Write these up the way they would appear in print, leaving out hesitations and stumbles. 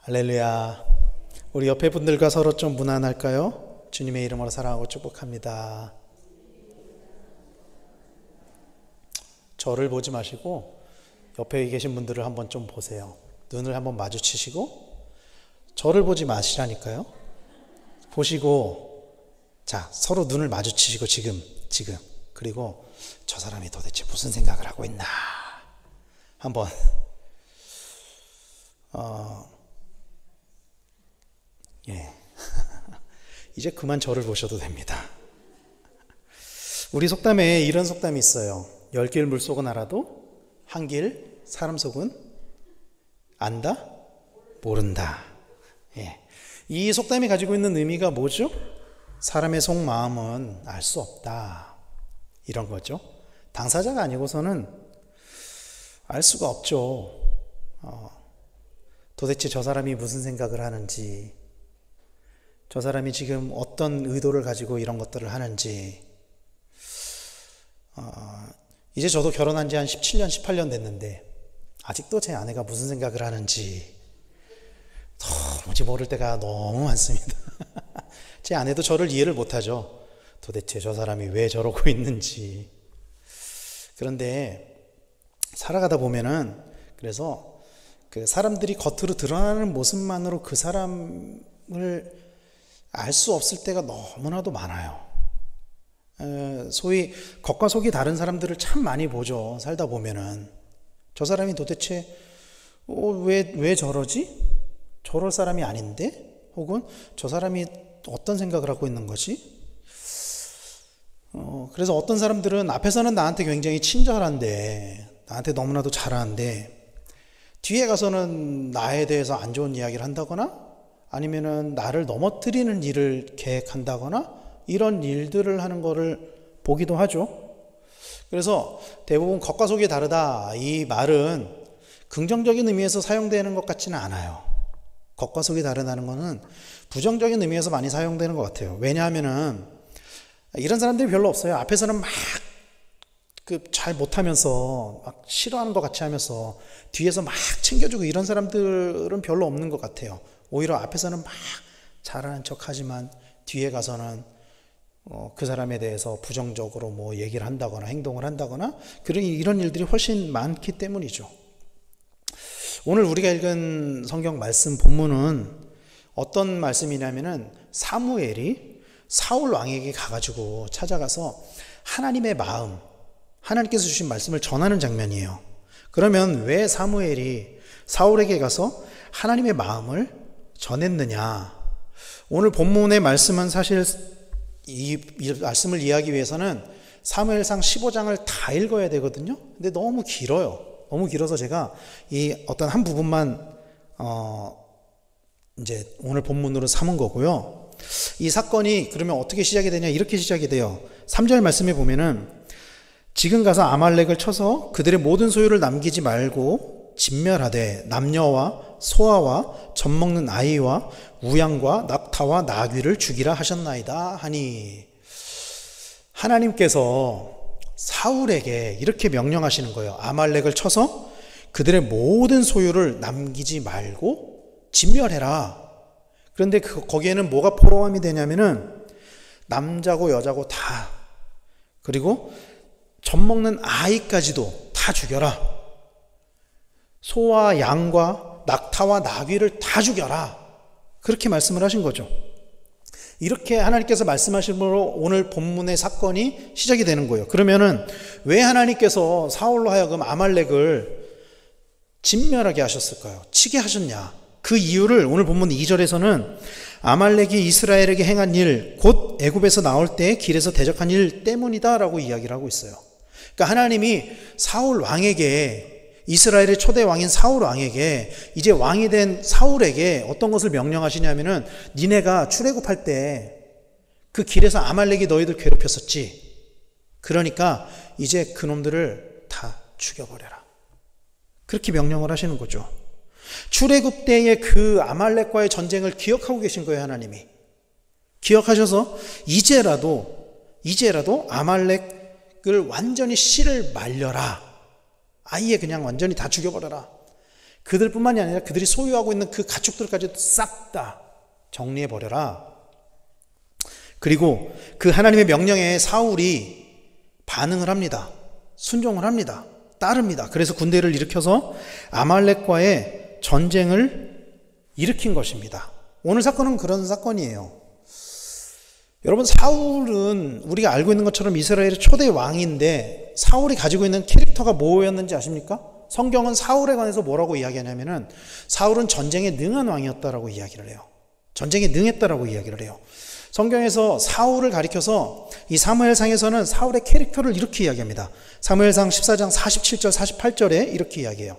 할렐루야. 우리 옆에 분들과 서로 좀 문안할까요? 주님의 이름으로 사랑하고 축복합니다. 저를 보지 마시고 옆에 계신 분들을 한번 좀 보세요. 눈을 한번 마주치시고 저를 보지 마시라니까요. 보시고 자, 서로 눈을 마주치시고 지금 그리고 저 사람이 도대체 무슨 생각을 하고 있나 한번 이제 그만 저를 보셔도 됩니다. 우리 속담에 이런 속담이 있어요. 10길 물속은 알아도 한 길 사람 속은 안다? 모른다. 이 속담이 가지고 있는 의미가 뭐죠? 사람의 속마음은 알 수 없다. 이런 거죠. 당사자가 아니고서는 알 수가 없죠. 도대체 저 사람이 무슨 생각을 하는지, 저 사람이 지금 어떤 의도를 가지고 이런 것들을 하는지. 이제 저도 결혼한 지 한 17년, 18년 됐는데 아직도 제 아내가 무슨 생각을 하는지 도무지 모를 때가 너무 많습니다. 제 아내도 저를 이해를 못하죠. 도대체 저 사람이 왜 저러고 있는지. 그런데 살아가다 보면은 그래서 그 사람들이 겉으로 드러나는 모습만으로 그 사람을 알 수 없을 때가 너무나도 많아요. 소위 겉과 속이 다른 사람들을 참 많이 보죠. 살다 보면은 저 사람이 도대체 왜 저러지? 저럴 사람이 아닌데? 혹은 저 사람이 어떤 생각을 하고 있는 거지? 그래서 어떤 사람들은 앞에서는 나한테 굉장히 친절한데, 나한테 너무나도 잘하는데 뒤에 가서는 나에 대해서 안 좋은 이야기를 한다거나 아니면은 나를 넘어뜨리는 일을 계획한다거나 이런 일들을 하는 거를 보기도 하죠. 그래서 대부분 겉과 속이 다르다, 이 말은 긍정적인 의미에서 사용되는 것 같지는 않아요. 겉과 속이 다르다는 거는 부정적인 의미에서 많이 사용되는 것 같아요. 왜냐하면은 이런 사람들이 별로 없어요. 앞에서는 막 잘 못하면서 막 싫어하는 것 같이 하면서 뒤에서 막 챙겨주고 이런 사람들은 별로 없는 것 같아요. 오히려 앞에서는 막 잘하는 척 하지만 뒤에 가서는 그 사람에 대해서 부정적으로 뭐 얘기를 한다거나 행동을 한다거나 이런 일들이 훨씬 많기 때문이죠. 오늘 우리가 읽은 성경 말씀 본문은 어떤 말씀이냐면은 사무엘이 사울 왕에게 가가지고 찾아가서 하나님의 마음, 하나님께서 주신 말씀을 전하는 장면이에요. 그러면 왜 사무엘이 사울에게 가서 하나님의 마음을 전했느냐? 오늘 본문의 말씀은 사실 이 말씀을 이해하기 위해서는 사무엘상 15장을 다 읽어야 되거든요. 근데 너무 길어요. 너무 길어서 제가 이 어떤 한 부분만 이제 오늘 본문으로 삼은 거고요. 이 사건이 그러면 어떻게 시작이 되냐? 이렇게 시작이 돼요. 3절 말씀에 보면은 지금 가서 아말렉을 쳐서 그들의 모든 소유를 남기지 말고 진멸하되 남녀와 소아와 젖먹는 아이와 우양과 낙타와 나귀를 죽이라 하셨나이다 하니, 하나님께서 사울에게 이렇게 명령하시는 거예요. 아말렉을 쳐서 그들의 모든 소유를 남기지 말고 진멸해라. 그런데 거기에는 뭐가 포함이 되냐면은 남자고 여자고 다, 그리고 젖먹는 아이까지도 다 죽여라. 소와 양과 낙타와 나귀를 다 죽여라. 그렇게 말씀을 하신 거죠. 이렇게 하나님께서 말씀하심으로 오늘 본문의 사건이 시작이 되는 거예요. 그러면은 왜 하나님께서 사울로 하여금 아말렉을 진멸하게 하셨을까요? 치게 하셨냐? 그 이유를 오늘 본문 2절에서는 아말렉이 이스라엘에게 행한 일, 곧 애굽에서 나올 때 길에서 대적한 일 때문이다라고 이야기를 하고 있어요. 그러니까 하나님이 사울 왕에게, 이스라엘의 초대 왕인 사울 왕에게, 이제 왕이 된 사울에게 어떤 것을 명령하시냐면은 니네가 출애굽할 때 그 길에서 아말렉이 너희들 괴롭혔었지. 그러니까 이제 그놈들을 다 죽여버려라. 그렇게 명령을 하시는 거죠. 출애굽 때의 그 아말렉과의 전쟁을 기억하고 계신 거예요. 하나님이 기억하셔서 이제라도 아말렉을 완전히 씨를 말려라. 아예 그냥 완전히 다 죽여버려라. 그들뿐만이 아니라 그들이 소유하고 있는 그 가축들까지도 싹 다 정리해버려라. 그리고 그 하나님의 명령에 사울이 반응을 합니다. 순종을 합니다. 따릅니다. 그래서 군대를 일으켜서 아말렉과의 전쟁을 일으킨 것입니다. 오늘 사건은 그런 사건이에요. 여러분, 사울은 우리가 알고 있는 것처럼 이스라엘의 초대 왕인데 사울이 가지고 있는 캐릭터가 뭐였는지 아십니까? 성경은 사울에 관해서 뭐라고 이야기하냐면은 사울은 전쟁에 능한 왕이었다라고 이야기를 해요. 전쟁에 능했다라고 이야기를 해요. 성경에서 사울을 가리켜서 이 사무엘상에서는 사울의 캐릭터를 이렇게 이야기합니다. 사무엘상 14장 47절 48절에 이렇게 이야기해요.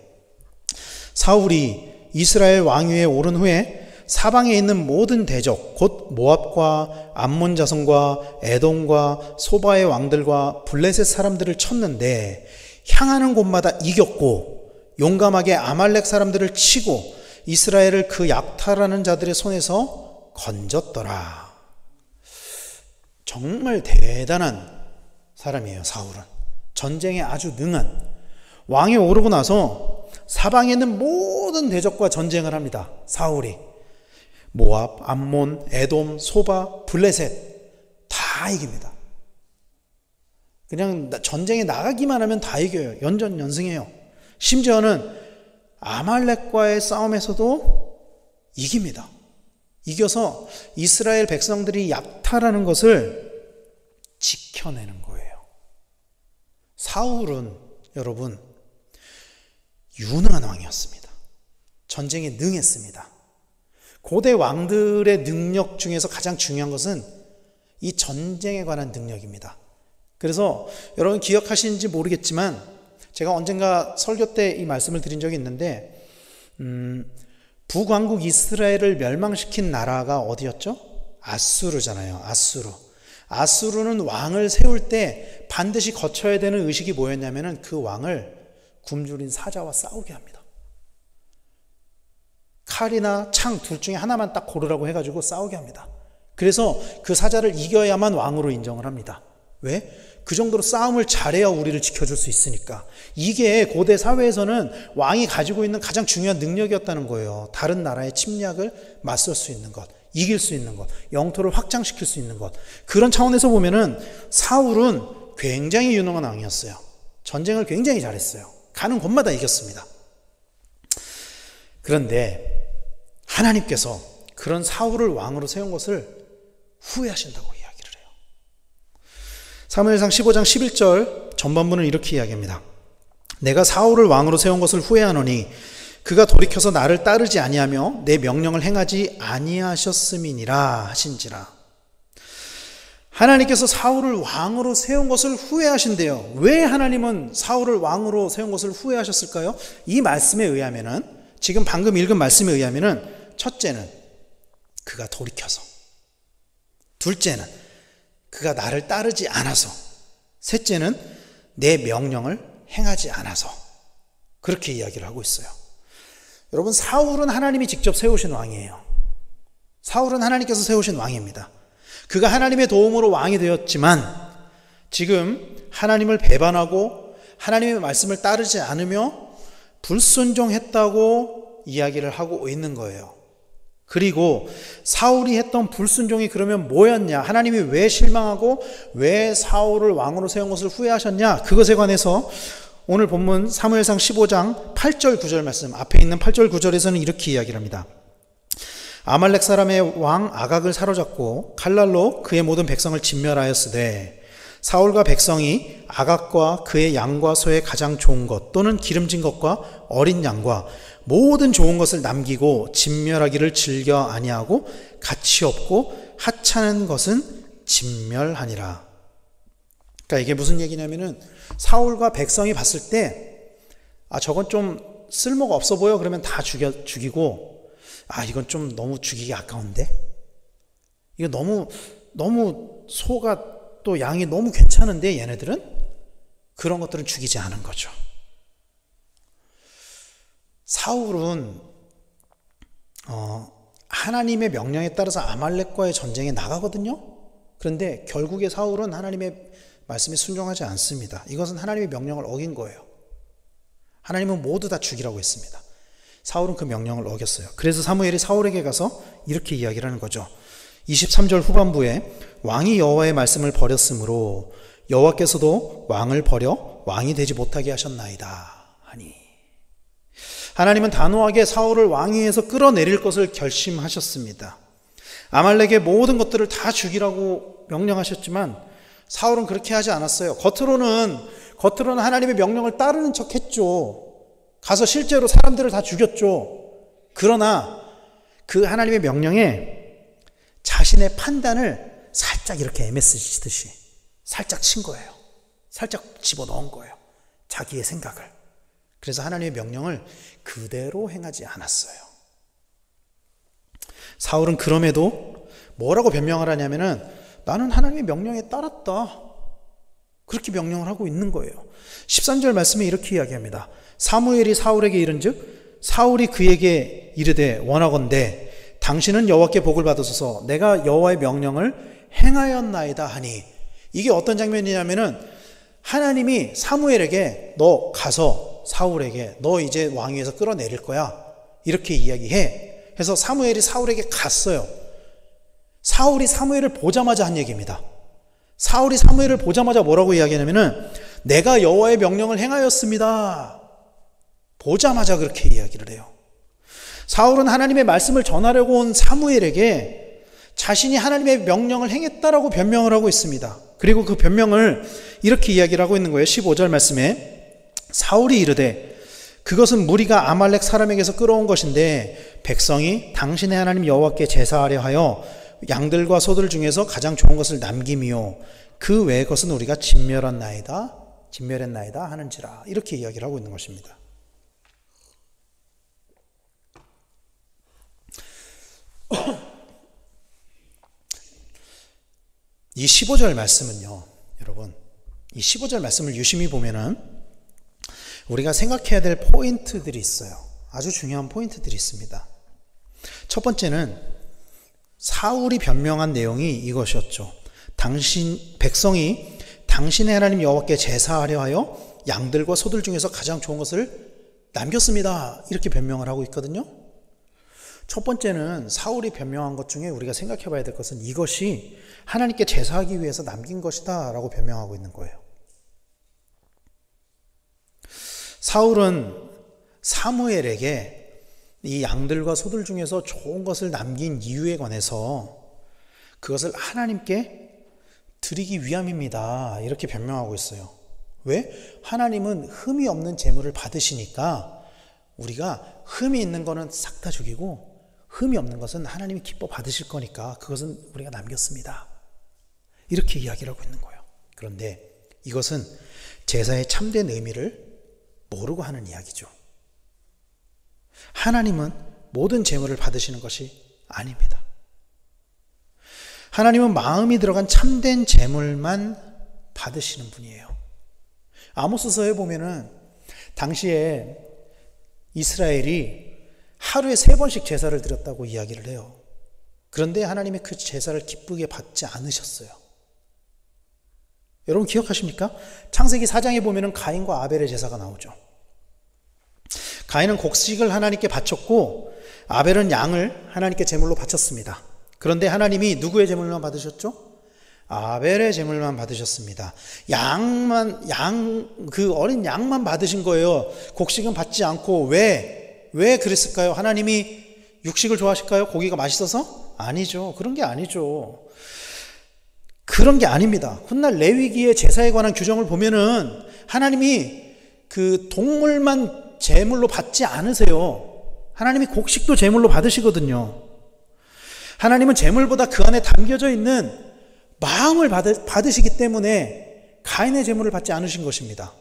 사울이 이스라엘 왕위에 오른 후에 사방에 있는 모든 대적 곧 모압과 암몬 자손과 에돔과 소바의 왕들과 블레셋 사람들을 쳤는데 향하는 곳마다 이겼고 용감하게 아말렉 사람들을 치고 이스라엘을 그 약탈하는 자들의 손에서 건졌더라. 정말 대단한 사람이에요. 사울은 전쟁에 아주 능한, 왕에 오르고 나서 사방에 있는 모든 대적과 전쟁을 합니다. 사울이 모압, 암몬, 에돔, 소바, 블레셋 다 이깁니다. 그냥 전쟁에 나가기만 하면 다 이겨요. 연전연승해요. 심지어는 아말렉과의 싸움에서도 이깁니다. 이겨서 이스라엘 백성들이 약탈하는 것을 지켜내는 거예요. 사울은 여러분 유능한 왕이었습니다. 전쟁에 능했습니다. 고대 왕들의 능력 중에서 가장 중요한 것은 이 전쟁에 관한 능력입니다. 그래서 여러분 기억하시는지 모르겠지만 제가 언젠가 설교 때 이 말씀을 드린 적이 있는데 북왕국 이스라엘을 멸망시킨 나라가 어디였죠? 아수르잖아요. 아수르는 왕을 세울 때 반드시 거쳐야 되는 의식이 뭐였냐면은 그 왕을 굶주린 사자와 싸우게 합니다. 칼이나 창 둘 중에 하나만 딱 고르라고 해가지고 싸우게 합니다. 그래서 그 사자를 이겨야만 왕으로 인정을 합니다. 왜? 그 정도로 싸움을 잘해야 우리를 지켜줄 수 있으니까. 이게 고대 사회에서는 왕이 가지고 있는 가장 중요한 능력이었다는 거예요. 다른 나라의 침략을 맞설 수 있는 것, 이길 수 있는 것, 영토를 확장시킬 수 있는 것. 그런 차원에서 보면은 사울은 굉장히 유능한 왕이었어요. 전쟁을 굉장히 잘했어요. 가는 곳마다 이겼습니다. 그런데 하나님께서 그런 사울을 왕으로 세운 것을 후회하신다고 이야기를 해요. 사무엘상 15장 11절 전반부는 이렇게 이야기합니다. 내가 사울을 왕으로 세운 것을 후회하노니 그가 돌이켜서 나를 따르지 아니하며 내 명령을 행하지 아니하셨음이니라 하신지라. 하나님께서 사울을 왕으로 세운 것을 후회하신대요. 왜 하나님은 사울을 왕으로 세운 것을 후회하셨을까요? 이 말씀에 의하면은, 지금 방금 읽은 말씀에 의하면은, 첫째는 그가 돌이켜서, 둘째는 그가 나를 따르지 않아서, 셋째는 내 명령을 행하지 않아서, 그렇게 이야기를 하고 있어요. 여러분, 사울은 하나님이 직접 세우신 왕이에요. 사울은 하나님께서 세우신 왕입니다. 그가 하나님의 도움으로 왕이 되었지만 지금 하나님을 배반하고 하나님의 말씀을 따르지 않으며 불순종했다고 이야기를 하고 있는 거예요. 그리고 사울이 했던 불순종이 그러면 뭐였냐? 하나님이 왜 실망하고 왜 사울을 왕으로 세운 것을 후회하셨냐? 그것에 관해서 오늘 본문 사무엘상 15장 8절 9절 말씀, 앞에 있는 8절 9절에서는 이렇게 이야기를 합니다. 아말렉 사람의 왕 아각을 사로잡고 칼날로 그의 모든 백성을 진멸하였으되 사울과 백성이 아각과 그의 양과 소의 가장 좋은 것 또는 기름진 것과 어린 양과 모든 좋은 것을 남기고 진멸하기를 즐겨 아니하고 가치 없고 하찮은 것은 진멸하니라. 그러니까 이게 무슨 얘기냐면은 사울과 백성이 봤을 때 저건 좀 쓸모가 없어 보여 그러면 다 죽이고 이건 좀 너무 죽이기 아까운데? 이거 너무 소가 또 양이 너무 괜찮은데 얘네들은? 그런 것들은 죽이지 않은 거죠. 사울은 하나님의 명령에 따라서 아말렉과의 전쟁에 나가거든요. 그런데 결국에 사울은 하나님의 말씀에 순종하지 않습니다. 이것은 하나님의 명령을 어긴 거예요. 하나님은 모두 다 죽이라고 했습니다. 사울은 그 명령을 어겼어요. 그래서 사무엘이 사울에게 가서 이렇게 이야기를 하는 거죠. 23절 후반부에 왕이 여호와의 말씀을 버렸으므로 여호와께서도 왕을 버려 왕이 되지 못하게 하셨나이다 하니, 하나님은 단호하게 사울을 왕위에서 끌어내릴 것을 결심하셨습니다. 아말렉의 모든 것들을 다 죽이라고 명령하셨지만 사울은 그렇게 하지 않았어요. 겉으로는 하나님의 명령을 따르는 척 했죠. 가서 실제로 사람들을 다 죽였죠. 그러나 그 하나님의 명령에 자신의 판단을 살짝 이렇게 MS 치듯이 살짝 친 거예요. 살짝 집어넣은 거예요. 자기의 생각을. 그래서 하나님의 명령을 그대로 행하지 않았어요. 사울은 그럼에도 뭐라고 변명을 하냐면은 나는 하나님의 명령에 따랐다. 그렇게 명령을 하고 있는 거예요. 13절 말씀에 이렇게 이야기합니다. 사무엘이 사울에게 이른즉 사울이 그에게 이르되 원하건대 당신은 여호와께 복을 받으소서 내가 여호와의 명령을 행하였나이다 하니, 이게 어떤 장면이냐면은 하나님이 사무엘에게 너 가서 사울에게 너 이제 왕위에서 끌어내릴 거야 이렇게 이야기해. 그래서 사무엘이 사울에게 갔어요. 사울이 사무엘을 보자마자 한 얘기입니다. 사울이 사무엘을 보자마자 뭐라고 이야기하냐면은 내가 여호와의 명령을 행하였습니다. 보자마자 그렇게 이야기를 해요. 사울은 하나님의 말씀을 전하려고 온 사무엘에게 자신이 하나님의 명령을 행했다라고 변명을 하고 있습니다. 그리고 그 변명을 이렇게 이야기를 하고 있는 거예요. 15절 말씀에 사울이 이르되 그것은 무리가 아말렉 사람에게서 끌어온 것인데 백성이 당신의 하나님 여호와께 제사하려 하여 양들과 소들 중에서 가장 좋은 것을 남김이요 그 외의 것은 우리가 진멸했나이다 하는지라, 이렇게 이야기를 하고 있는 것입니다. 이 15절 말씀은요, 여러분, 이 15절 말씀을 유심히 보면은 우리가 생각해야 될 포인트들이 있어요. 아주 중요한 포인트들이 있습니다. 첫 번째는 사울이 변명한 내용이 이것이었죠. 백성이 당신의 하나님 여호와께 제사하려 하여 양들과 소들 중에서 가장 좋은 것을 남겼습니다. 이렇게 변명을 하고 있거든요. 첫 번째는 사울이 변명한 것 중에 우리가 생각해 봐야 될 것은 이것이 하나님께 제사하기 위해서 남긴 것이다 라고 변명하고 있는 거예요. 사울은 사무엘에게 이 양들과 소들 중에서 좋은 것을 남긴 이유에 관해서 그것을 하나님께 드리기 위함입니다. 이렇게 변명하고 있어요. 왜? 하나님은 흠이 없는 제물을 받으시니까 우리가 흠이 있는 거는 싹 다 죽이고 흠이 없는 것은 하나님이 기뻐 받으실 거니까 그것은 우리가 남겼습니다. 이렇게 이야기를 하고 있는 거예요. 그런데 이것은 제사의 참된 의미를 모르고 하는 이야기죠. 하나님은 모든 제물을 받으시는 것이 아닙니다. 하나님은 마음이 들어간 참된 제물만 받으시는 분이에요. 아모스서에 보면은 당시에 이스라엘이 하루에 3번씩 제사를 드렸다고 이야기를 해요. 그런데 하나님이 그 제사를 기쁘게 받지 않으셨어요. 여러분 기억하십니까? 창세기 4장에 보면은 가인과 아벨의 제사가 나오죠. 가인은 곡식을 하나님께 바쳤고 아벨은 양을 하나님께 제물로 바쳤습니다. 그런데 하나님이 누구의 제물만 받으셨죠? 아벨의 제물만 받으셨습니다. 그 어린 양만 받으신 거예요. 곡식은 받지 않고. 왜 그랬을까요? 하나님이 육식을 좋아하실까요? 고기가 맛있어서? 아니죠. 그런 게 아니죠. 그런 게 아닙니다. 훗날 레위기의 제사에 관한 규정을 보면은 하나님이 그 동물만 제물로 받지 않으세요. 하나님이 곡식도 제물로 받으시거든요. 하나님은 제물보다 그 안에 담겨져 있는 마음을 받으시기 때문에 가인의 제물을 받지 않으신 것입니다.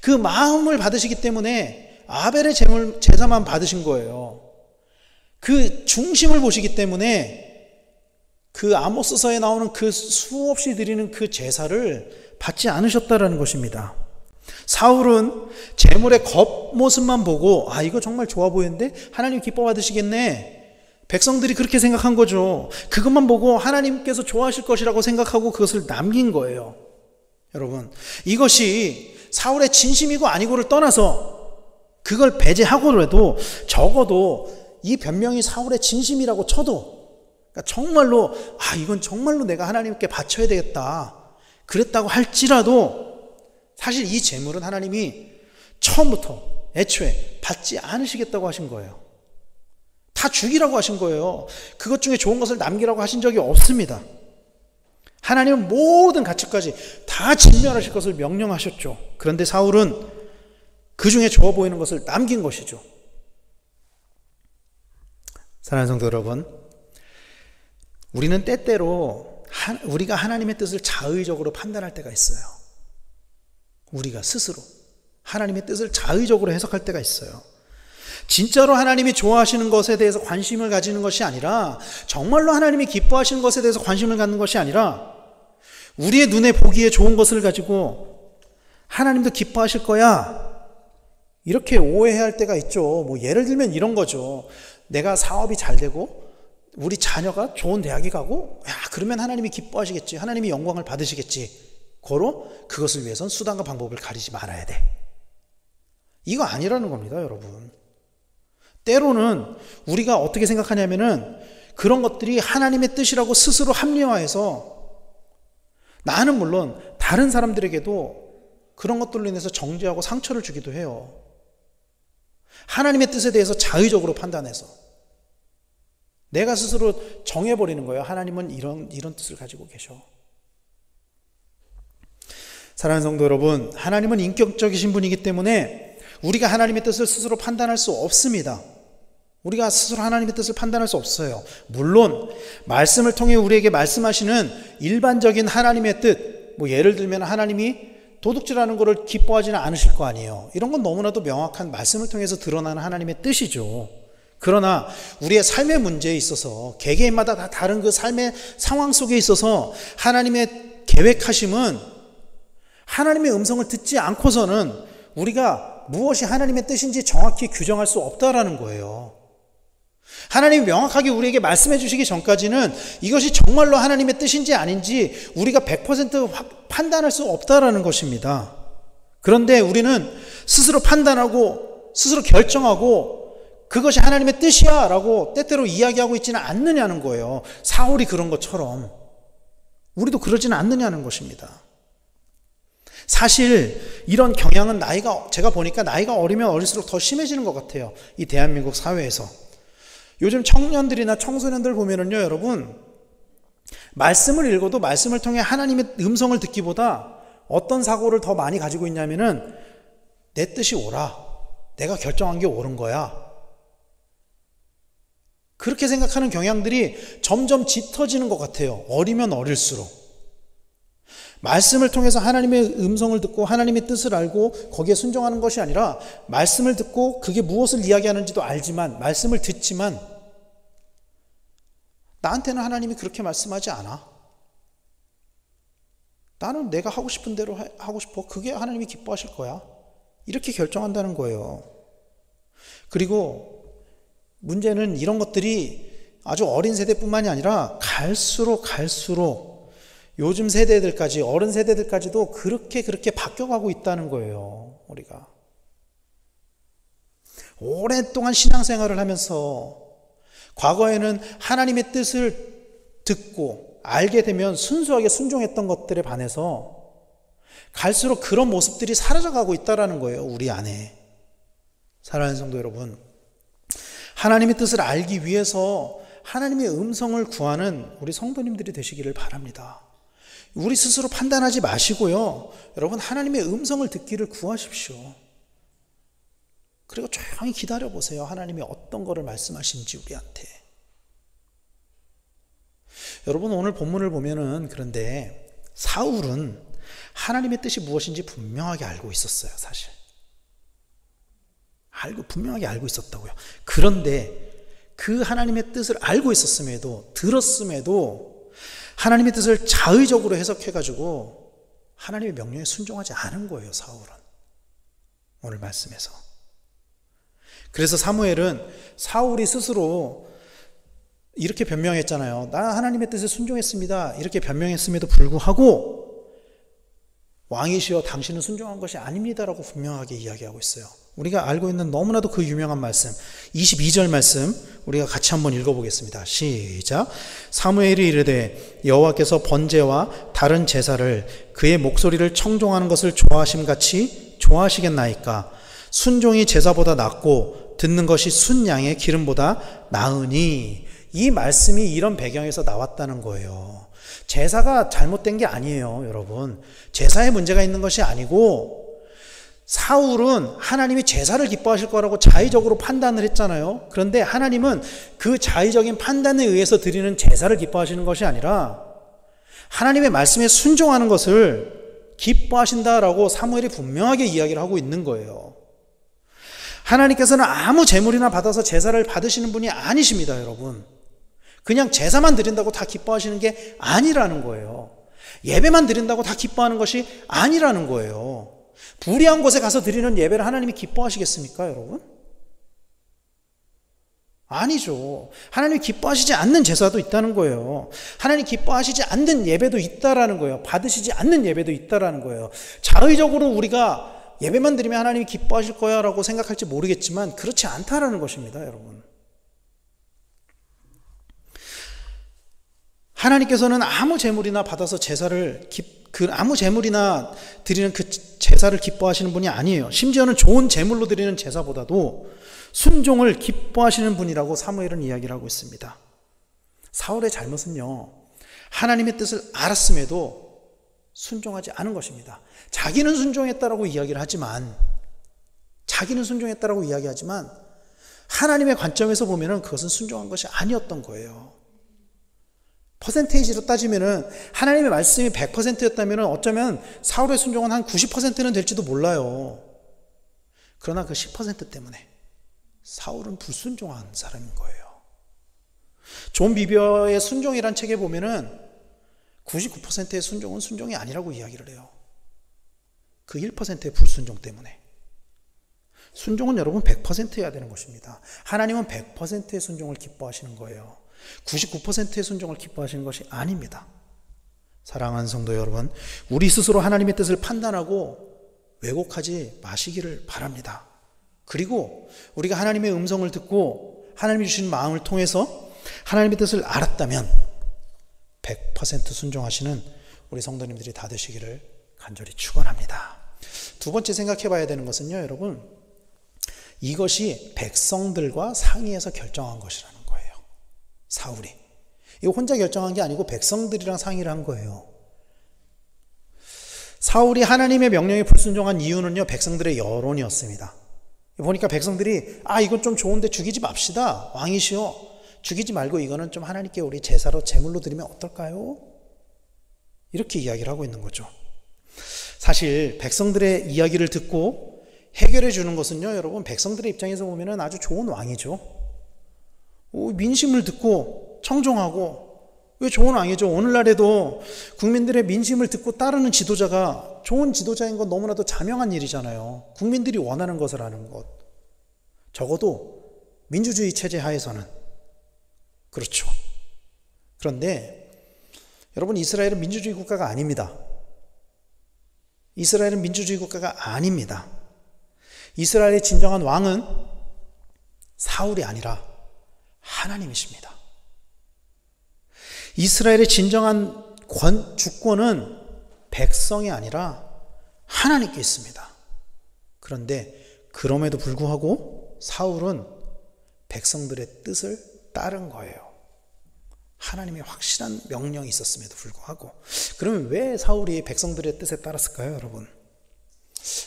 그 마음을 받으시기 때문에 아벨의 제사만 받으신 거예요. 그 중심을 보시기 때문에 그 아모스서에 나오는 그 수없이 드리는 그 제사를 받지 않으셨다라는 것입니다. 사울은 제물의 겉모습만 보고 이거 정말 좋아 보이는데 하나님 기뻐 받으시겠네. 백성들이 그렇게 생각한 거죠. 그것만 보고 하나님께서 좋아하실 것이라고 생각하고 그것을 남긴 거예요. 여러분, 이것이 사울의 진심이고 아니고를 떠나서 그걸 배제하고라도 적어도 이 변명이 사울의 진심이라고 쳐도, 그러니까 정말로 이건 정말로 내가 하나님께 바쳐야 되겠다 그랬다고 할지라도 사실 이 재물은 하나님이 처음부터 애초에 받지 않으시겠다고 하신 거예요. 다 죽이라고 하신 거예요. 그것 중에 좋은 것을 남기라고 하신 적이 없습니다. 하나님은 모든 가축까지 다 진멸하실 것을 명령하셨죠. 그런데 사울은 그 중에 좋아 보이는 것을 남긴 것이죠. 사랑하는 성도 여러분, 우리는 때때로 우리가 하나님의 뜻을 자의적으로 판단할 때가 있어요. 우리가 스스로 하나님의 뜻을 자의적으로 해석할 때가 있어요. 진짜로 하나님이 좋아하시는 것에 대해서 관심을 가지는 것이 아니라, 정말로 하나님이 기뻐하시는 것에 대해서 관심을 갖는 것이 아니라, 우리의 눈에 보기에 좋은 것을 가지고 하나님도 기뻐하실 거야 이렇게 오해할 때가 있죠. 예를 들면 이런 거죠. 내가 사업이 잘 되고 우리 자녀가 좋은 대학에 가고, 그러면 하나님이 기뻐하시겠지, 하나님이 영광을 받으시겠지. 고로 그것을 위해서는 수단과 방법을 가리지 말아야 돼. 이거 아니라는 겁니다, 여러분. 때로는 우리가 어떻게 생각하냐면은 그런 것들이 하나님의 뜻이라고 스스로 합리화해서, 나는 물론 다른 사람들에게도 그런 것들로 인해서 정죄하고 상처를 주기도 해요. 하나님의 뜻에 대해서 자의적으로 판단해서 내가 스스로 정해버리는 거예요. 하나님은 이런 뜻을 가지고 계셔. 사랑하는 성도 여러분, 하나님은 인격적이신 분이기 때문에 우리가 하나님의 뜻을 스스로 판단할 수 없습니다. 우리가 스스로 하나님의 뜻을 판단할 수 없어요. 물론 말씀을 통해 우리에게 말씀하시는 일반적인 하나님의 뜻, 예를 들면 하나님이 도둑질하는 것을 기뻐하지는 않으실 거 아니에요. 이런 건 너무나도 명확한 말씀을 통해서 드러나는 하나님의 뜻이죠. 그러나 우리의 삶의 문제에 있어서 개개인마다 다 다른 그 삶의 상황 속에 있어서 하나님의 계획하심은, 하나님의 음성을 듣지 않고서는 우리가 무엇이 하나님의 뜻인지 정확히 규정할 수 없다라는 거예요. 하나님이 명확하게 우리에게 말씀해 주시기 전까지는 이것이 정말로 하나님의 뜻인지 아닌지 우리가 100% 판단할 수 없다라는 것입니다. 그런데 우리는 스스로 판단하고 스스로 결정하고 그것이 하나님의 뜻이야 라고 때때로 이야기하고 있지는 않느냐는 거예요. 사울이 그런 것처럼 우리도 그러지는 않느냐는 것입니다. 사실 이런 경향은 제가 보니까 나이가 어리면 어릴수록 더 심해지는 것 같아요. 이 대한민국 사회에서. 요즘 청년들이나 청소년들 보면은요, 여러분, 말씀을 읽어도 말씀을 통해 하나님의 음성을 듣기보다 어떤 사고를 더 많이 가지고 있냐면은, 내 뜻이 옳아, 내가 결정한 게 옳은 거야, 그렇게 생각하는 경향들이 점점 짙어지는 것 같아요. 어리면 어릴수록. 말씀을 통해서 하나님의 음성을 듣고 하나님의 뜻을 알고 거기에 순종하는 것이 아니라, 말씀을 듣고 그게 무엇을 이야기하는지도 알지만, 말씀을 듣지만 나한테는 하나님이 그렇게 말씀하지 않아, 나는 내가 하고 싶은 대로 하고 싶어, 그게 하나님이 기뻐하실 거야, 이렇게 결정한다는 거예요. 그리고 문제는 이런 것들이 아주 어린 세대뿐만이 아니라 갈수록 요즘 세대들까지, 어른 세대들까지도 그렇게 바뀌어가고 있다는 거예요. 우리가 오랫동안 신앙생활을 하면서 과거에는 하나님의 뜻을 듣고 알게 되면 순수하게 순종했던 것들에 반해서 갈수록 그런 모습들이 사라져가고 있다는 거예요. 우리 안에. 사랑하는 성도 여러분, 하나님의 뜻을 알기 위해서 하나님의 음성을 구하는 우리 성도님들이 되시기를 바랍니다. 우리 스스로 판단하지 마시고요, 여러분, 하나님의 음성을 듣기를 구하십시오. 그리고 조용히 기다려보세요. 하나님이 어떤 거를 말씀하신지 우리한테. 여러분, 오늘 본문을 보면은, 그런데 사울은 하나님의 뜻이 무엇인지 분명하게 알고 있었어요. 사실 분명하게 알고 있었다고요. 그런데 그 하나님의 뜻을 알고 있었음에도, 들었음에도 하나님의 뜻을 자의적으로 해석해가지고 하나님의 명령에 순종하지 않은 거예요, 사울은. 오늘 말씀에서. 그래서 사무엘은 사울이 스스로 이렇게 변명했잖아요. 나 하나님의 뜻에 순종했습니다, 이렇게 변명했음에도 불구하고 왕이시여 당신은 순종한 것이 아닙니다라고 분명하게 이야기하고 있어요. 우리가 알고 있는 너무나도 그 유명한 말씀, 22절 말씀 우리가 같이 한번 읽어보겠습니다. 시작. 사무엘이 이르되 여호와께서 번제와 다른 제사를 그의 목소리를 청종하는 것을 좋아하심 같이 좋아하시겠나이까. 순종이 제사보다 낫고 듣는 것이 순양의 기름보다 나으니. 이 말씀이 이런 배경에서 나왔다는 거예요. 제사가 잘못된 게 아니에요, 여러분. 제사에 문제가 있는 것이 아니고 사울은 하나님이 제사를 기뻐하실 거라고 자의적으로 판단을 했잖아요. 그런데 하나님은 그 자의적인 판단에 의해서 드리는 제사를 기뻐하시는 것이 아니라 하나님의 말씀에 순종하는 것을 기뻐하신다라고 사무엘이 분명하게 이야기를 하고 있는 거예요. 하나님께서는 아무 제물이나 받아서 제사를 받으시는 분이 아니십니다, 여러분. 그냥 제사만 드린다고 다 기뻐하시는 게 아니라는 거예요. 예배만 드린다고 다 기뻐하는 것이 아니라는 거예요. 불의한 곳에 가서 드리는 예배를 하나님이 기뻐하시겠습니까, 여러분? 아니죠. 하나님이 기뻐하시지 않는 제사도 있다는 거예요. 하나님 기뻐하시지 않는 예배도 있다라는 거예요. 받으시지 않는 예배도 있다라는 거예요. 자의적으로 우리가 예배만 드리면 하나님이 기뻐하실 거야 라고 생각할지 모르겠지만 그렇지 않다라는 것입니다, 여러분. 하나님께서는 아무 제물이나 받아서 아무 제물이나 드리는 그 제사를 기뻐하시는 분이 아니에요. 심지어는 좋은 제물로 드리는 제사보다도 순종을 기뻐하시는 분이라고 사무엘은 이야기를 하고 있습니다. 사울의 잘못은요, 하나님의 뜻을 알았음에도 순종하지 않은 것입니다. 자기는 순종했다라고 이야기를 하지만 하나님의 관점에서 보면은 그것은 순종한 것이 아니었던 거예요. 퍼센테이지로 따지면은 하나님의 말씀이 100%였다면 어쩌면 사울의 순종은 한 90%는 될지도 몰라요. 그러나 그 10% 때문에 사울은 불순종한 사람인 거예요. 존 비버의 순종이란 책에 보면은 99%의 순종은 순종이 아니라고 이야기를 해요. 그 1%의 불순종 때문에. 순종은 여러분 100%여야 되는 것입니다. 하나님은 100%의 순종을 기뻐하시는 거예요. 99%의 순종을 기뻐하시는 것이 아닙니다. 사랑하는 성도 여러분, 우리 스스로 하나님의 뜻을 판단하고 왜곡하지 마시기를 바랍니다. 그리고 우리가 하나님의 음성을 듣고 하나님이 주신 마음을 통해서 하나님의 뜻을 알았다면 100% 순종하시는 우리 성도님들이 다 되시기를 간절히 축원합니다. 두 번째 생각해 봐야 되는 것은요, 여러분, 이것이 백성들과 상의해서 결정한 것이라는 거예요. 사울이 이거 혼자 결정한 게 아니고 백성들이랑 상의를 한 거예요. 사울이 하나님의 명령에 불순종한 이유는요, 백성들의 여론이었습니다. 보니까 백성들이 이건 좀 좋은데 죽이지 맙시다. 왕이시여, 죽이지 말고 이거는 좀 하나님께 우리 제사로 제물로 드리면 어떨까요? 이렇게 이야기를 하고 있는 거죠. 사실 백성들의 이야기를 듣고 해결해 주는 것은요, 여러분, 백성들의 입장에서 보면 아주 좋은 왕이죠. 민심을 듣고 청종하고, 왜 좋은 왕이죠? 오늘날에도 국민들의 민심을 듣고 따르는 지도자가 좋은 지도자인 건 너무나도 자명한 일이잖아요. 국민들이 원하는 것을 하는 것. 적어도 민주주의 체제 하에서는 그렇죠. 그런데 여러분, 이스라엘은 민주주의 국가가 아닙니다. 이스라엘은 민주주의 국가가 아닙니다. 이스라엘의 진정한 왕은 사울이 아니라 하나님이십니다. 이스라엘의 진정한 주권은 백성이 아니라 하나님께 있습니다. 그런데 그럼에도 불구하고 사울은 백성들의 뜻을 따른 거예요. 하나님의 확실한 명령이 있었음에도 불구하고. 그러면 왜 사울이 백성들의 뜻에 따랐을까요, 여러분?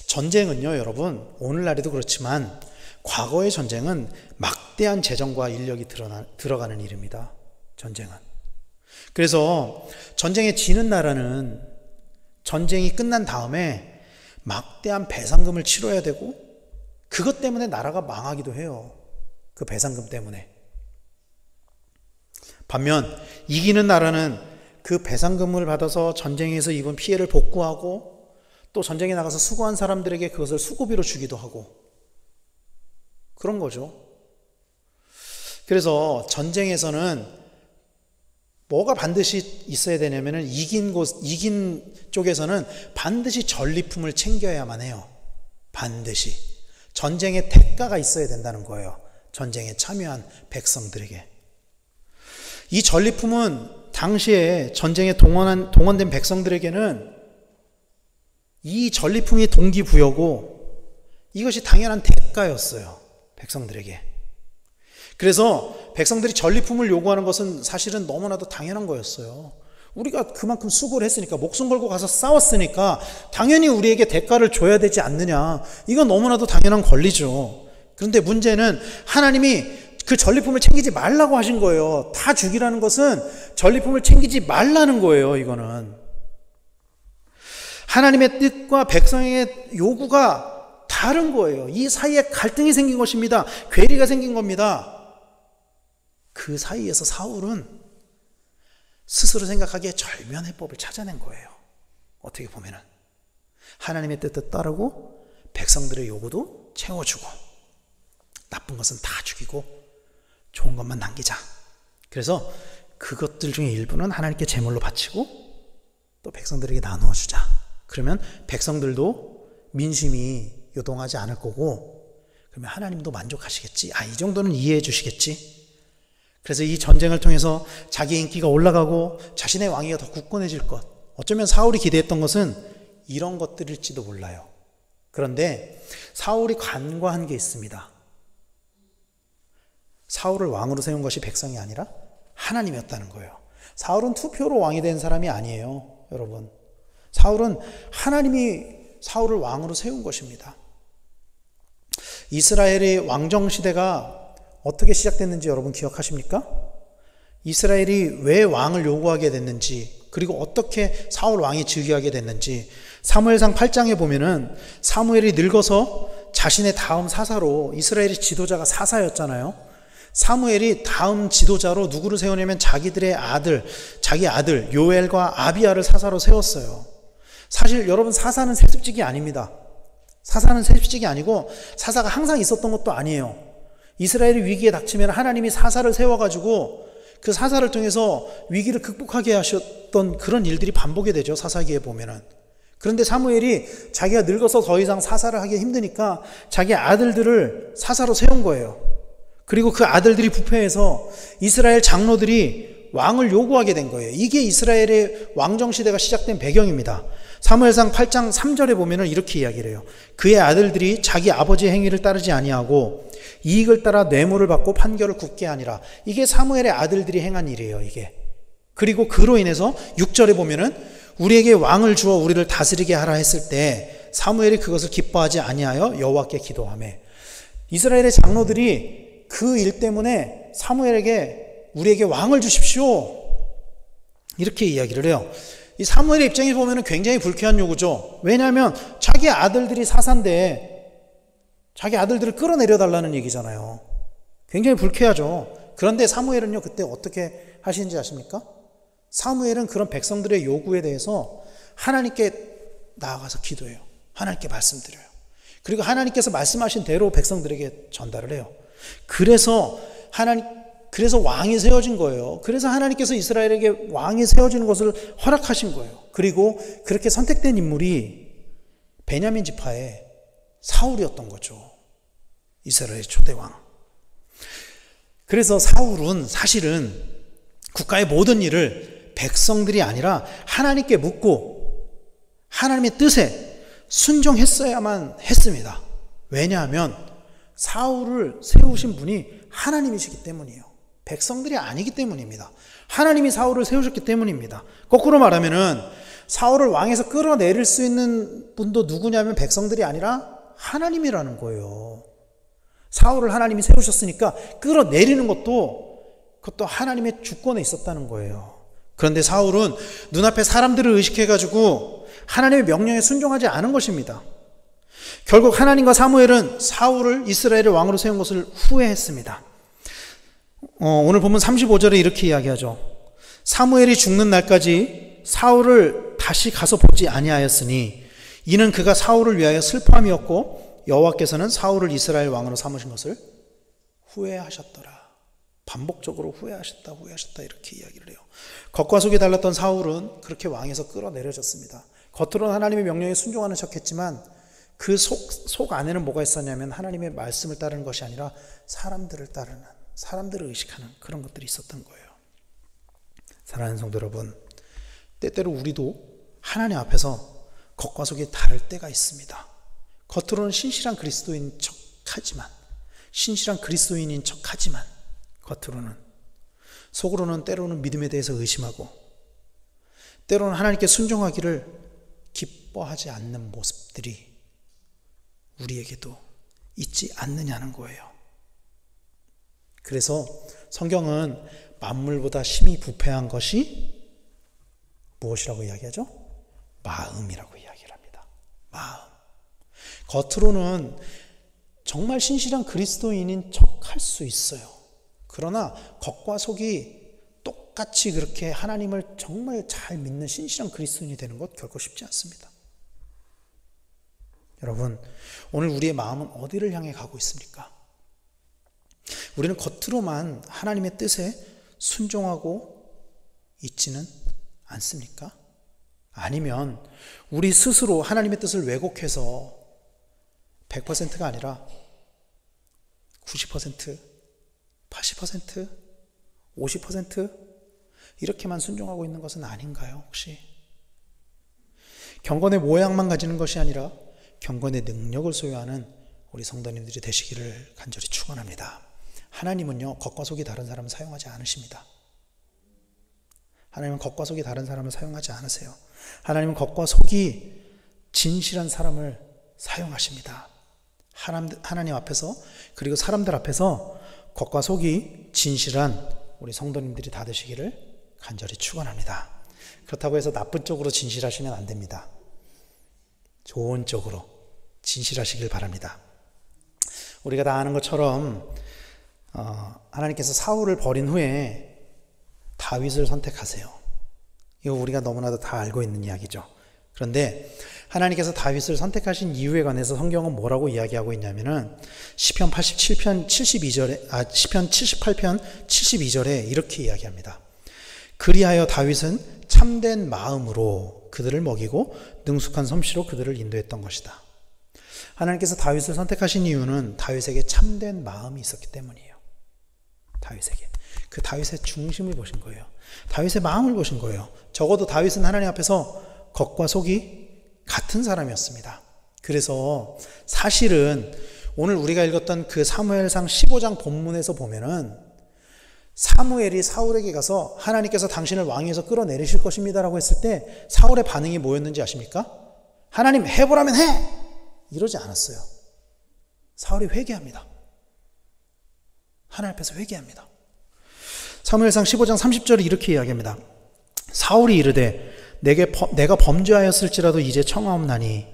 전쟁은요, 여러분, 오늘날에도 그렇지만 과거의 전쟁은 막대한 재정과 인력이 들어가는 일입니다. 전쟁은. 그래서 전쟁에 지는 나라는 전쟁이 끝난 다음에 막대한 배상금을 치러야 되고, 그것 때문에 나라가 망하기도 해요. 그 배상금 때문에. 반면 이기는 나라는 그 배상금을 받아서 전쟁에서 입은 피해를 복구하고, 또 전쟁에 나가서 수고한 사람들에게 그것을 수고비로 주기도 하고, 그런 거죠. 그래서 전쟁에서는 뭐가 반드시 있어야 되냐면은 이긴 쪽에서는 반드시 전리품을 챙겨야만 해요. 반드시. 전쟁의 대가가 있어야 된다는 거예요. 전쟁에 참여한 백성들에게. 이 전리품은 당시에 전쟁에 동원된 백성들에게는 이 전리품이 동기부여고 이것이 당연한 대가였어요. 백성들에게. 그래서 백성들이 전리품을 요구하는 것은 사실은 너무나도 당연한 거였어요. 우리가 그만큼 수고를 했으니까, 목숨 걸고 가서 싸웠으니까 당연히 우리에게 대가를 줘야 되지 않느냐. 이건 너무나도 당연한 권리죠. 그런데 문제는 하나님이 그 전리품을 챙기지 말라고 하신 거예요. 다 죽이라는 것은 전리품을 챙기지 말라는 거예요. 이거는 하나님의 뜻과 백성의 요구가 다른 거예요. 이 사이에 갈등이 생긴 것입니다. 괴리가 생긴 겁니다. 그 사이에서 사울은 스스로 생각하기에 절면해법을 찾아낸 거예요. 어떻게 보면은 하나님의 뜻도 따르고 백성들의 요구도 채워주고 나쁜 것은 다 죽이고 좋은 것만 남기자. 그래서 그것들 중에 일부는 하나님께 제물로 바치고 또 백성들에게 나누어 주자. 그러면 백성들도 민심이 요동하지 않을 거고, 그러면 하나님도 만족하시겠지. 이 정도는 이해해 주시겠지. 그래서 이 전쟁을 통해서 자기 인기가 올라가고 자신의 왕위가 더 굳건해질 것. 어쩌면 사울이 기대했던 것은 이런 것들일지도 몰라요. 그런데 사울이 간과한 게 있습니다. 사울을 왕으로 세운 것이 백성이 아니라 하나님이었다는 거예요. 사울은 투표로 왕이 된 사람이 아니에요, 여러분. 사울은 하나님이 사울을 왕으로 세운 것입니다. 이스라엘의 왕정시대가 어떻게 시작됐는지 여러분 기억하십니까? 이스라엘이 왜 왕을 요구하게 됐는지, 그리고 어떻게 사울 왕이 즉위하게 됐는지 사무엘상 8장에 보면은 사무엘이 늙어서 자신의 다음 사사로, 이스라엘의 지도자가 사사였잖아요. 사무엘이 다음 지도자로 누구를 세우냐면 자기 아들 요엘과 아비야를 사사로 세웠어요. 사실 여러분, 사사는 세습직이 아닙니다. 사사는 세습직이 아니고 사사가 항상 있었던 것도 아니에요. 이스라엘이 위기에 닥치면 하나님이 사사를 세워가지고 그 사사를 통해서 위기를 극복하게 하셨던 그런 일들이 반복이 되죠, 사사기에 보면은. 그런데 사무엘이 자기가 늙어서 더 이상 사사를 하기 힘드니까 자기 아들들을 사사로 세운 거예요. 그리고 그 아들들이 부패해서 이스라엘 장로들이 왕을 요구하게 된 거예요. 이게 이스라엘의 왕정시대가 시작된 배경입니다. 사무엘상 8장 3절에 보면 이렇게 이야기를 해요. 그의 아들들이 자기 아버지의 행위를 따르지 아니하고 이익을 따라 뇌물을 받고 판결을 굽게 하니라. 이게 사무엘의 아들들이 행한 일이에요, 이게. 그리고 그로 인해서 6절에 보면은 우리에게 왕을 주어 우리를 다스리게 하라 했을 때 사무엘이 그것을 기뻐하지 아니하여 여호와께 기도하며, 이스라엘의 장로들이 그 일 때문에 사무엘에게 우리에게 왕을 주십시오, 이렇게 이야기를 해요. 이 사무엘의 입장에서 보면 굉장히 불쾌한 요구죠. 왜냐하면 자기 아들들이 사사인데 자기 아들들을 끌어내려달라는 얘기잖아요. 굉장히 불쾌하죠. 그런데 사무엘은요, 그때 어떻게 하시는지 아십니까? 사무엘은 그런 백성들의 요구에 대해서 하나님께 나아가서 기도해요. 하나님께 말씀드려요. 그리고 하나님께서 말씀하신 대로 백성들에게 전달을 해요. 그래서 왕이 세워진 거예요. 그래서 하나님께서 이스라엘에게 왕이 세워지는 것을 허락하신 거예요. 그리고 그렇게 선택된 인물이 베냐민 지파의 사울이었던 거죠. 이스라엘의 초대왕. 그래서 사울은 사실은 국가의 모든 일을 백성들이 아니라 하나님께 묻고 하나님의 뜻에 순종했어야만 했습니다. 왜냐하면 사울을 세우신 분이 하나님이시기 때문이에요. 백성들이 아니기 때문입니다. 하나님이 사울을 세우셨기 때문입니다. 거꾸로 말하면은 사울을 왕에서 끌어내릴 수 있는 분도 누구냐면 백성들이 아니라 하나님이라는 거예요. 사울을 하나님이 세우셨으니까 끌어내리는 그것도 하나님의 주권에 있었다는 거예요. 그런데 사울은 눈앞에 사람들을 의식해가지고 하나님의 명령에 순종하지 않은 것입니다. 결국 하나님과 사무엘은 사울을 이스라엘의 왕으로 세운 것을 후회했습니다. 오늘 보면 35절에 이렇게 이야기하죠. 사무엘이 죽는 날까지 사울을 다시 가서 보지 아니하였으니 이는 그가 사울을 위하여 슬픔이었고 여호와께서는 사울을 이스라엘 왕으로 삼으신 것을 후회하셨더라. 반복적으로 후회하셨다 이렇게 이야기를 해요. 겉과 속이 달랐던 사울은 그렇게 왕에서 끌어내려졌습니다. 겉으로는 하나님의 명령에 순종하는 척했지만 그 속 안에는 뭐가 있었냐면 하나님의 말씀을 따르는 것이 아니라 사람들을 따르는, 사람들을 의식하는 그런 것들이 있었던 거예요. 사랑하는 성도 여러분, 때때로 우리도 하나님 앞에서 겉과 속이 다를 때가 있습니다. 겉으로는 신실한 그리스도인인 척하지만, 겉으로는, 속으로는 때로는 믿음에 대해서 의심하고, 때로는 하나님께 순종하기를 기뻐하지 않는 모습들이 우리에게도 있지 않느냐는 거예요. 그래서 성경은 만물보다 심히 부패한 것이 무엇이라고 이야기하죠? 마음이라고 이야기를 합니다. 마음. 겉으로는 정말 신실한 그리스도인인 척할 수 있어요. 그러나 겉과 속이 똑같이 그렇게 하나님을 정말 잘 믿는 신실한 그리스도인이 되는 것 결코 쉽지 않습니다. 여러분, 오늘 우리의 마음은 어디를 향해 가고 있습니까? 우리는 겉으로만 하나님의 뜻에 순종하고 있지는 않습니까? 아니면 우리 스스로 하나님의 뜻을 왜곡해서 100%가 아니라 90%, 80%, 50% 이렇게만 순종하고 있는 것은 아닌가요, 혹시? 경건의 모양만 가지는 것이 아니라 경건의 능력을 소유하는 우리 성도님들이 되시기를 간절히 축원합니다. 하나님은요, 겉과 속이 다른 사람을 사용하지 않으십니다. 하나님은 겉과 속이 다른 사람을 사용하지 않으세요. 하나님은 겉과 속이 진실한 사람을 사용하십니다. 하나님 앞에서, 그리고 사람들 앞에서 겉과 속이 진실한 우리 성도님들이 다 되시기를 간절히 축원합니다. 그렇다고 해서 나쁜 쪽으로 진실하시면 안 됩니다. 좋은 쪽으로 진실하시길 바랍니다. 우리가 다 아는 것처럼 하나님께서 사울을 버린 후에 다윗을 선택하세요. 이거 우리가 너무나도 다 알고 있는 이야기죠. 그런데 하나님께서 다윗을 선택하신 이유에 관해서 성경은 뭐라고 이야기하고 있냐면은 시편 88편 72절에 이렇게 이야기합니다. 그리하여 다윗은 참된 마음으로 그들을 먹이고 능숙한 솜씨로 그들을 인도했던 것이다. 하나님께서 다윗을 선택하신 이유는 다윗에게 참된 마음이 있었기 때문이에요. 다윗에게. 그 다윗의 중심을 보신 거예요. 다윗의 마음을 보신 거예요. 적어도 다윗은 하나님 앞에서 겉과 속이 같은 사람이었습니다. 그래서 사실은 오늘 우리가 읽었던 그 사무엘상 15장 본문에서 보면은 사무엘이 사울에게 가서 하나님께서 당신을 왕위에서 끌어내리실 것입니다라고 했을 때 사울의 반응이 뭐였는지 아십니까? 하나님 해보라면 해! 이러지 않았어요. 사울이 회개합니다. 하나님 앞에서 회개합니다. 사무엘상 15장 30절에 이렇게 이야기합니다. 사울이 이르되 내가 범죄하였을지라도 이제 청하옵나니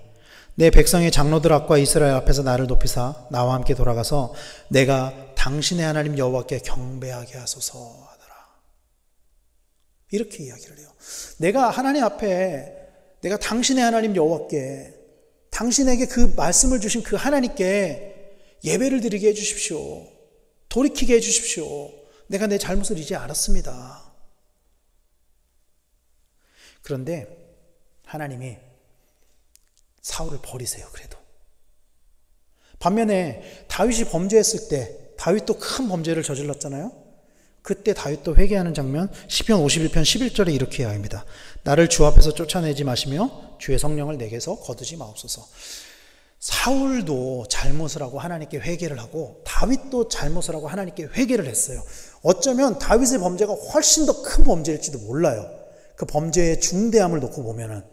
내 백성의 장로들 앞과 이스라엘 앞에서 나를 높이사 나와 함께 돌아가서 내가 당신의 하나님 여호와께 경배하게 하소서 하더라. 이렇게 이야기를 해요. 내가 하나님 앞에, 내가 당신의 하나님 여호와께, 당신에게 그 말씀을 주신 그 하나님께 예배를 드리게 해주십시오. 돌이키게 해주십시오. 내가 내 잘못을 이제 알았습니다. 그런데 하나님이 사울을 버리세요. 그래도 반면에 다윗이 범죄했을 때, 다윗도 큰 범죄를 저질렀잖아요. 그때 다윗도 회개하는 장면 시편 51편 11절에 이렇게 이야기합니다. 나를 주 앞에서 쫓아내지 마시며 주의 성령을 내게서 거두지 마옵소서. 사울도 잘못을 하고 하나님께 회개를 하고 다윗도 잘못을 하고 하나님께 회개를 했어요. 어쩌면 다윗의 범죄가 훨씬 더 큰 범죄일지도 몰라요. 그 범죄의 중대함을 놓고 보면은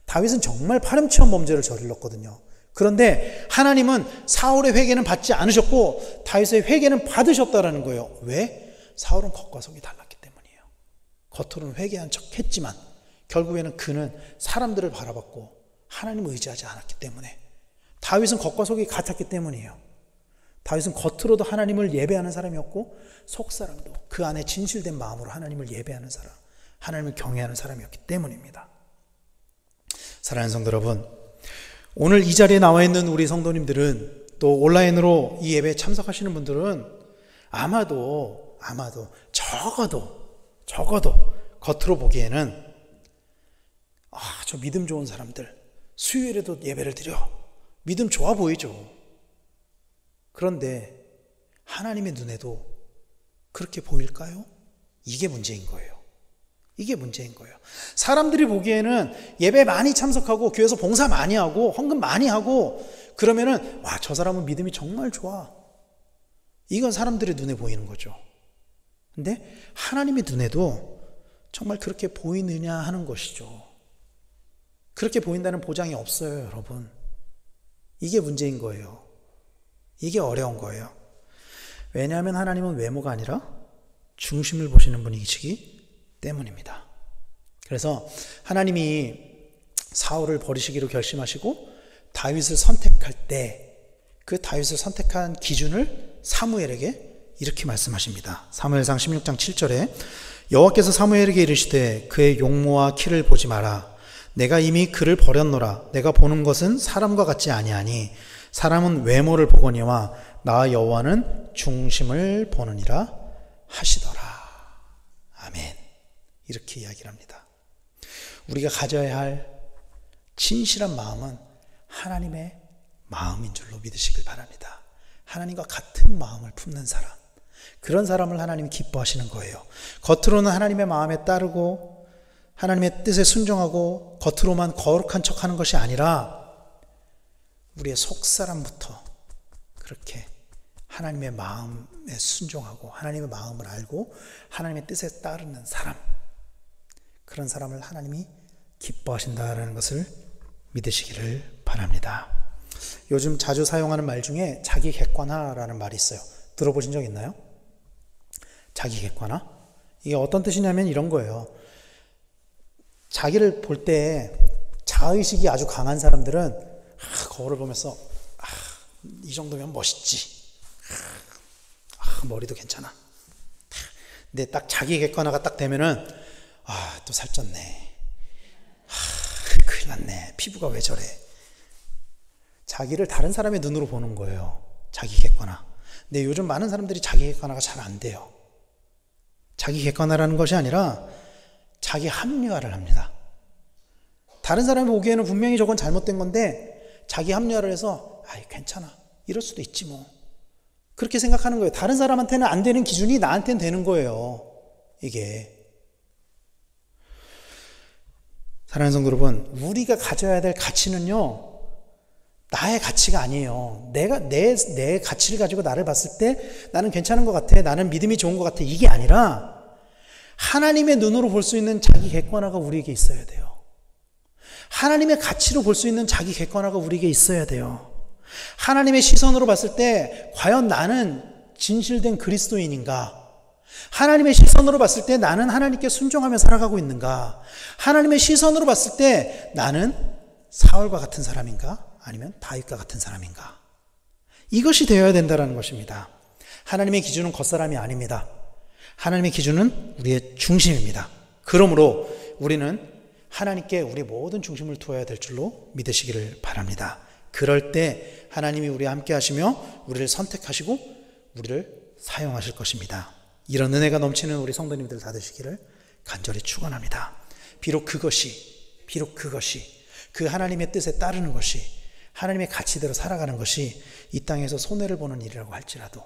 다윗은 정말 파렴치한 범죄를 저질렀거든요. 그런데 하나님은 사울의 회개는 받지 않으셨고 다윗의 회개는 받으셨다라는 거예요. 왜? 사울은 겉과 속이 달랐기 때문이에요. 겉으로는 회개한 척 했지만 결국에는 그는 사람들을 바라봤고 하나님을 의지하지 않았기 때문에, 다윗은 겉과 속이 같았기 때문이에요. 다윗은 겉으로도 하나님을 예배하는 사람이었고 속사람도 그 안에 진실된 마음으로 하나님을 예배하는 사람, 하나님을 경외하는 사람이었기 때문입니다. 사랑하는 성도 여러분, 오늘 이 자리에 나와 있는 우리 성도님들은, 또 온라인으로 이 예배에 참석하시는 분들은 아마도 적어도 겉으로 보기에는 저 믿음 좋은 사람들, 수요일에도 예배를 드려, 믿음 좋아 보이죠. 그런데 하나님의 눈에도 그렇게 보일까요? 이게 문제인 거예요. 이게 문제인 거예요. 사람들이 보기에는 예배 많이 참석하고 교회에서 봉사 많이 하고 헌금 많이 하고 그러면은 와, 저 사람은 믿음이 정말 좋아. 이건 사람들의 눈에 보이는 거죠. 근데 하나님의 눈에도 정말 그렇게 보이느냐 하는 것이죠. 그렇게 보인다는 보장이 없어요, 여러분. 이게 문제인 거예요. 이게 어려운 거예요. 왜냐하면 하나님은 외모가 아니라 중심을 보시는 분이시기 때문입니다. 그래서 하나님이 사울을 버리시기로 결심하시고 다윗을 선택할 때 그 다윗을 선택한 기준을 사무엘에게 이렇게 말씀하십니다. 사무엘상 16장 7절에 여호와께서 사무엘에게 이르시되 그의 용모와 키를 보지 마라. 내가 이미 그를 버렸노라. 내가 보는 것은 사람과 같지 아니하니 사람은 외모를 보거니와 나 여호와는 중심을 보느니라 하시더라. 아멘. 이렇게 이야기를 합니다. 우리가 가져야 할 진실한 마음은 하나님의 마음인 줄로 믿으시길 바랍니다. 하나님과 같은 마음을 품는 사람, 그런 사람을 하나님이 기뻐하시는 거예요. 겉으로는 하나님의 마음에 따르고 하나님의 뜻에 순종하고 겉으로만 거룩한 척하는 것이 아니라 우리의 속사람부터 그렇게 하나님의 마음에 순종하고 하나님의 마음을 알고 하나님의 뜻에 따르는 사람, 그런 사람을 하나님이 기뻐하신다라는 것을 믿으시기를 바랍니다. 요즘 자주 사용하는 말 중에 자기 객관화라는 말이 있어요. 들어보신 적 있나요? 자기 객관화? 이게 어떤 뜻이냐면 이런 거예요. 자기를 볼 때 자의식이 아주 강한 사람들은 거울을 보면서 이 정도면 멋있지. 머리도 괜찮아. 근데 딱 자기 객관화가 딱 되면은 또 살쪘네. 큰일 났네. 피부가 왜 저래. 자기를 다른 사람의 눈으로 보는 거예요. 자기 객관화. 근데 요즘 많은 사람들이 자기 객관화가 잘 안 돼요. 자기 객관화라는 것이 아니라 자기 합리화를 합니다. 다른 사람이 보기에는 분명히 저건 잘못된 건데 자기 합리화를 해서 괜찮아. 이럴 수도 있지 뭐. 그렇게 생각하는 거예요. 다른 사람한테는 안 되는 기준이 나한테는 되는 거예요. 이게. 사랑하는 성도 여러분, 우리가 가져야 될 가치는요, 나의 가치가 아니에요. 내 가치를 가지고 나를 봤을 때 나는 괜찮은 것 같아. 나는 믿음이 좋은 것 같아. 이게 아니라 하나님의 눈으로 볼 수 있는 자기 객관화가 우리에게 있어야 돼요. 하나님의 가치로 볼 수 있는 자기 객관화가 우리에게 있어야 돼요. 하나님의 시선으로 봤을 때 과연 나는 진실된 그리스도인인가? 하나님의 시선으로 봤을 때 나는 하나님께 순종하며 살아가고 있는가? 하나님의 시선으로 봤을 때 나는 사울과 같은 사람인가? 아니면 다윗과 같은 사람인가? 이것이 되어야 된다는 것입니다. 하나님의 기준은 겉사람이 아닙니다. 하나님의 기준은 우리의 중심입니다. 그러므로 우리는 하나님께 우리의 모든 중심을 두어야 될 줄로 믿으시기를 바랍니다. 그럴 때 하나님이 우리와 함께 하시며 우리를 선택하시고 우리를 사용하실 것입니다. 이런 은혜가 넘치는 우리 성도님들 다 되시기를 간절히 축원합니다. 비록 그것이 그 하나님의 뜻에 따르는 것이 하나님의 가치대로 살아가는 것이 이 땅에서 손해를 보는 일이라고 할지라도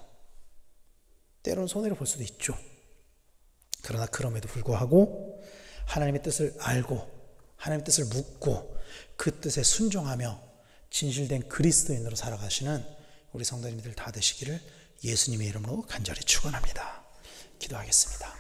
때로는 손해를 볼 수도 있죠. 그러나 그럼에도 불구하고 하나님의 뜻을 알고 하나님의 뜻을 묻고 그 뜻에 순종하며 진실된 그리스도인으로 살아가시는 우리 성도님들 다 되시기를 예수님의 이름으로 간절히 축원합니다. 기도하겠습니다.